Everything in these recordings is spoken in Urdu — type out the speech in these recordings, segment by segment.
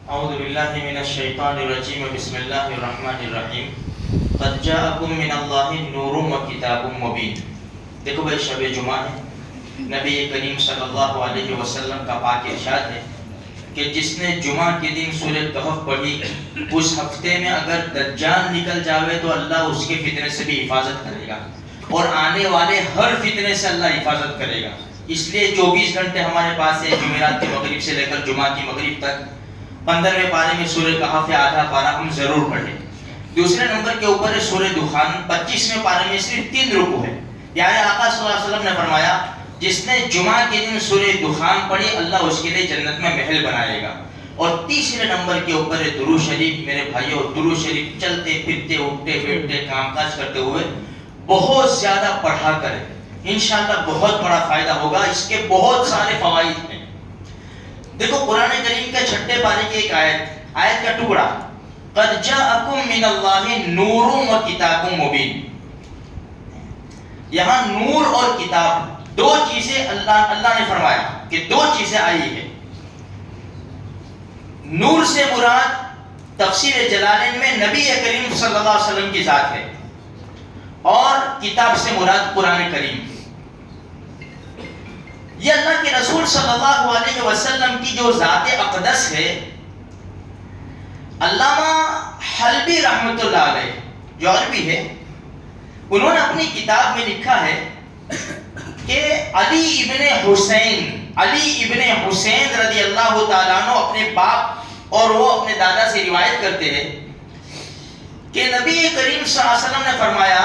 اعوذ باللہ من الشیطان الرجیم بسم اللہ الرحمن الرحیم قد جاءکم من اللہ نور و کتاب مبین۔ دیکھو بھائی شب جمعہ ہے، نبی کریم صلی اللہ علیہ وسلم کا پاک ارشاد ہے کہ جس نے جمعہ کے دن سورہ کہف پڑھی اس ہفتے میں اگر دجال نکل جاوے تو اللہ اس کے فتنے سے بھی حفاظت کرے گا اور آنے والے ہر فتنے سے اللہ حفاظت کرے گا۔ اس لیے 24 گھنٹے ہمارے پاس ہے، جمعرات کی مغرب سے لے کر جمعہ کی مغرب تک 15ویں پارے میں سورہ کہف آدھا پارہ ہم ضرور پڑھیں۔ دوسرے نمبر کے اوپر ہے سورہ دخان، 25ویں پارے میں صرف 3 رکوع ہے۔ پیارے آقا صلی اللہ علیہ وسلم نے فرمایا جس نے جمعہ کے دن سورہ دخان پڑھی اللہ اس کے لیے جنت میں محل بنائے گا۔ اور تیسرے نمبر کے اوپر ہے درود شریف۔ میرے بھائیو، درود شریف چلتے پھرتے اٹھتے بیٹھتے کام کاج کرتے ہوئے بہت زیادہ پڑھا کریں، انشاءاللہ بہت بڑا فائدہ ہوگا۔ اس کے بہت سارے فوائد ہیں۔ دیکھو قرآن کریم کے 6 پارے کی ایک آیت کا ٹکڑا، قد جاءکم من اللہ نور و کتاب مبین۔ یہاں نور اور کتاب دو چیزیں اللہ نے فرمایا کہ 2 چیزیں آئی ہے۔ نور سے مراد تفسیر جلالین میں نبی کریم صلی اللہ علیہ وسلم کی ذات ہے، اور کتاب سے مراد قرآن کریم۔ یہ اللہ کے رسول صلی اللہ علیہ وسلم کی جو ذات اقدس ہے، علامہ حلبی رحمۃ اللہ علیہ جو عربی ہے، انہوں نے اپنی کتاب میں لکھا ہے کہ علی ابن حسین رضی اللہ تعالیٰ عنہ اپنے باپ اور وہ اپنے دادا سے روایت کرتے ہیں کہ نبی کریم صلی اللہ علیہ وسلم نے فرمایا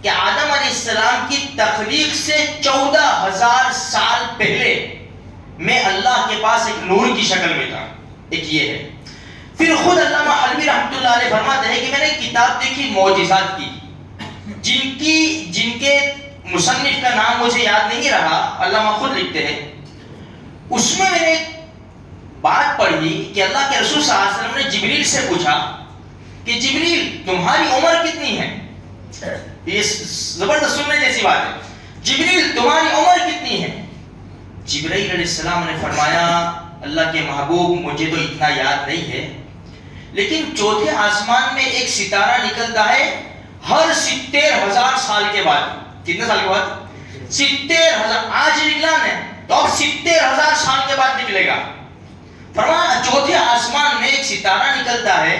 کہ آدم علیہ السلام کی تخلیق سے 14,000 سال پہلے میں اللہ کے پاس ایک نور کی شکل میں تھا۔ ایک یہ ہے۔ پھر خود علامہ حلبی رحمۃ اللہ علیہ فرماتے ہیں کہ میں نے کتاب دیکھی معجزات کی، جن کے مصنف کا نام مجھے یاد نہیں رہا، علامہ خود لکھتے ہیں۔ اس میں نے ایک بات پڑھی کہ اللہ کے رسول صلی اللہ علیہ وسلم نے جبریل سے پوچھا کہ جبریل تمہاری عمر کتنی ہے؟ یہ زبردست سننے جیسی بات ہے۔ جبریل تمہاری عمر کتنی ہے؟ جبرائیل علیہ السلام نے فرمایا اللہ کے محبوب مجھے تو اتنا یاد نہیں ہے، لیکن چوتھے آسمان میں ایک ستارہ نکلتا ہے ہر 70,000 سال کے بعد۔ کتنے سال کے بعد؟ 70,000۔ آج نکلا ہے تو اب 70,000 سال کے بعد نکلے گا۔ فرمایا چوتھے آسمان میں ایک ستارہ نکلتا ہے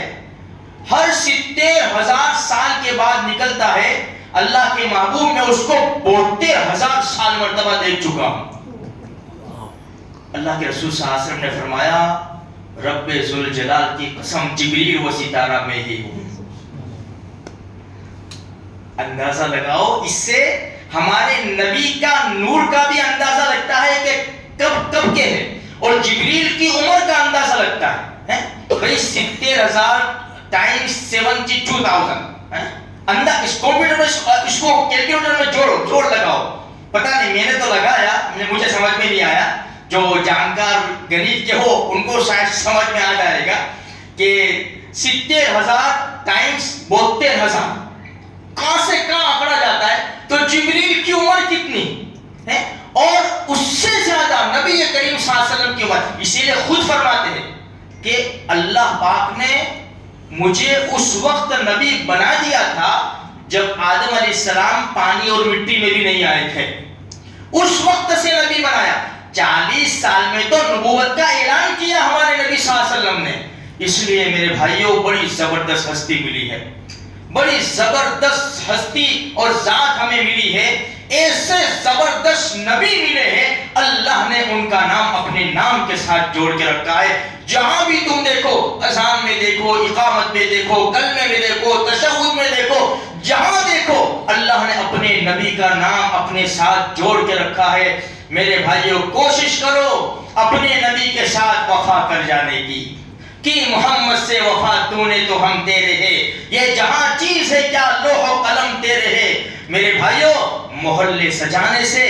ہر 70,000 سال کے بعد نکلتا ہے۔ اللہ کے محبوب میں اس کو 72,000 سال مرتبہ دیکھ چکا ہوں۔ اللہ کے رسول صلی اللہ علیہ وسلم نے فرمایا رب ذوالجلال کی قسم جبریل وہ ستارہ میں ہی ہوں۔ اندازہ لگاؤ، اس سے ہمارے نبی کا نور کا بھی اندازہ لگتا ہے کہ کب کے ہے، اور جبریل کی عمر کا اندازہ لگتا ہے۔ بھئی 70,000 ٹائمز 72,000 اندازہ، اس کمپیوٹر میں اس کو کیلکولیٹر میں جوڑ لگاؤ۔ پتہ نہیں، میں نے تو لگایا، مجھے سمجھ میں نہیں آیا۔ جو جانکار گنیت کے ہو ان کو شاید سمجھ میں آ جائے گا کہ 70,000 ٹائمز 72,000 کہاں سے کہاں آکڑا جاتا ہے۔ تو جبریل کی عمر کتنی ہے، اور اس سے زیادہ نبی کریم صلی اللہ علیہ وسلم کی عمر۔ اسی لیے خود فرماتے ہیں کہ اللہ پاک نے مجھے اس وقت نبی بنا دیا تھا جب آدم علیہ السلام پانی اور مٹی میں بھی نہیں آئے تھے، اس وقت سے نبی بنایا۔ 40 سال میں تو نبوت کا اعلان کیا ہمارے نبی صلی اللہ علیہ وسلم نے۔ اس لیے میرے بھائیوں بڑی زبردست ہستی ملی ہے، بڑی زبردست ہستی اور ذات ہمیں ملی ہے، ایسے زبردست نبی ملے ہیں، اللہ نے ان کا نام اپنے نام کے ساتھ جوڑ کے رکھا ہے۔ جہاں بھی تم دیکھو، اذان میں دیکھو، اقامت میں دیکھو، کلمے میں دیکھو، تشہد میں دیکھو، جہاں دیکھو اللہ نے اپنے نبی کا نام اپنے ساتھ جوڑ کے رکھا ہے۔ میرے بھائیوں کوشش کرو اپنے نبی کے ساتھ وفا کر جانے کی محمد سے وفا تو نے تو ہم تیرے ہے، یہ جہاں چیز ہے کیا لوح و قلم تیرے ہے۔ میرے بھائیوں محلے سجانے سے،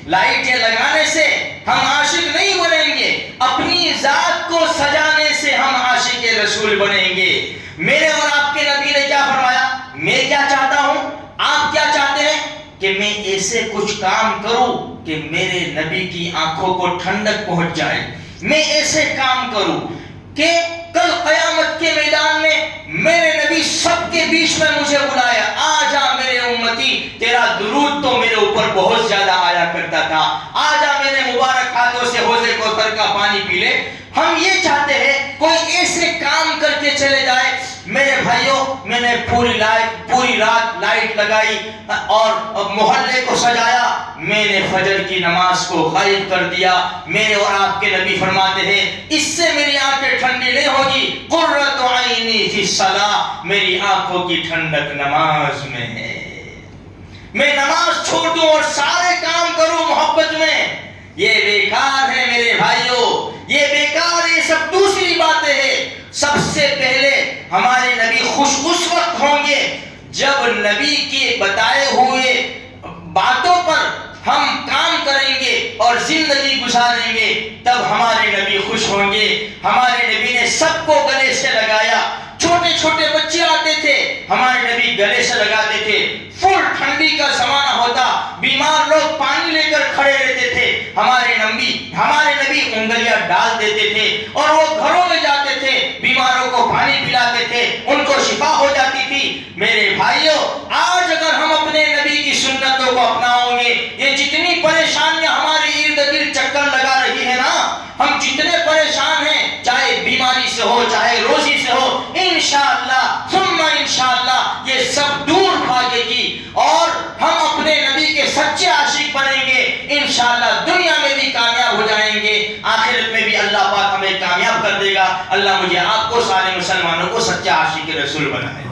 لائٹیں لگانے سے ہم عاشق نہیں بنیں گے، اپنی ذات کو سجانے سے ہم عاشق رسول بنیں گے۔ میرے اور آپ کے نبی نے کیا فرمایا؟ میں کیا چاہتا ہوں، آپ کیا چاہتے ہیں کہ میں ایسے کچھ کام کروں کہ میرے نبی کی آنکھوں کو ٹھنڈک پہنچ جائے، میں ایسے کام کروں کہ کل مجلس میں مجھے بلایا، آ جا میرے امتی، تیرا درود تو میرے اوپر بہت زیادہ آیا کرتا تھا، آ جا میرے مبارک ہاتھوں سے حوض کوثر کا پانی پی لے۔ ہم یہ چاہتے ہیں کوئی ایسے کام کر کے چلے جائے۔ میرے بھائیوں، میں نے پوری رات لائٹ لگائی اور محلے کو سجایا، میں نے فجر کی نماز کو غائب کر دیا۔ میرے اور آپ کے نبی فرماتے ہیں اس سے میری آنکھیں ٹھنڈی نہیں ہوگی، قرۃ عینی فی الصلاۃ، میری آنکھوں کی ٹھنڈک نماز میں ہے۔ میں نماز چھوڑ دوں اور سارے کام کروں محبت میں، یہ بیکار ہے میرے بھائیوں، یہ بیکار، یہ سب دوسری باتیں ہیں۔ سب سے پہلے ہمارے نبی خوش اس وقت ہوں گے جب نبی کے بتائے ہوئے باتوں پر ہم کام کریں گے اور زندگی گزاریں گے، تب ہمارے نبی خوش ہوں گے۔ ہمارے نبی نے سب کو گلے سے لگایا، چھوٹے چھوٹے بچے آتے تھے ہمارے نبی گلے سے لگاتے تھے، فل ٹھنڈی کا زمانہ ہوتا، بیمار لوگ پانی لے کر کھڑے رہتے تھے، ہمارے نبی انگلیاں ڈال دیتے تھے اور وہ گھروں میں جاتے تھے، بیماروں کو پانی پلاتے تھے، ان کو شفا ہو جاتی تھی۔ میرے بھائیوں، آج اگر ہم اپنے نبی کی سنتوں کو اپناؤں گے، یہ جتنی پریشانیاں ہمارے ارد گرد چکر لگا رہی ہے نا، ہم جتنے پریشان ہیں، چاہے بیماری سے ہو چاہے روزی سے ہو، انشاءاللہ ثم انشاءاللہ یہ سب دور بھاگے گی اور ہم اپنے نبی کے سچے عاشق بنیں گے، انشاءاللہ دنیا میں بھی کامیاب ہو جائیں گے، آخرت میں بھی اللہ پاک ہمیں کامیاب کر دے گا۔ اللہ مجھے آپ کو سارے مسلمانوں کو سچے عاشق رسول بنائے۔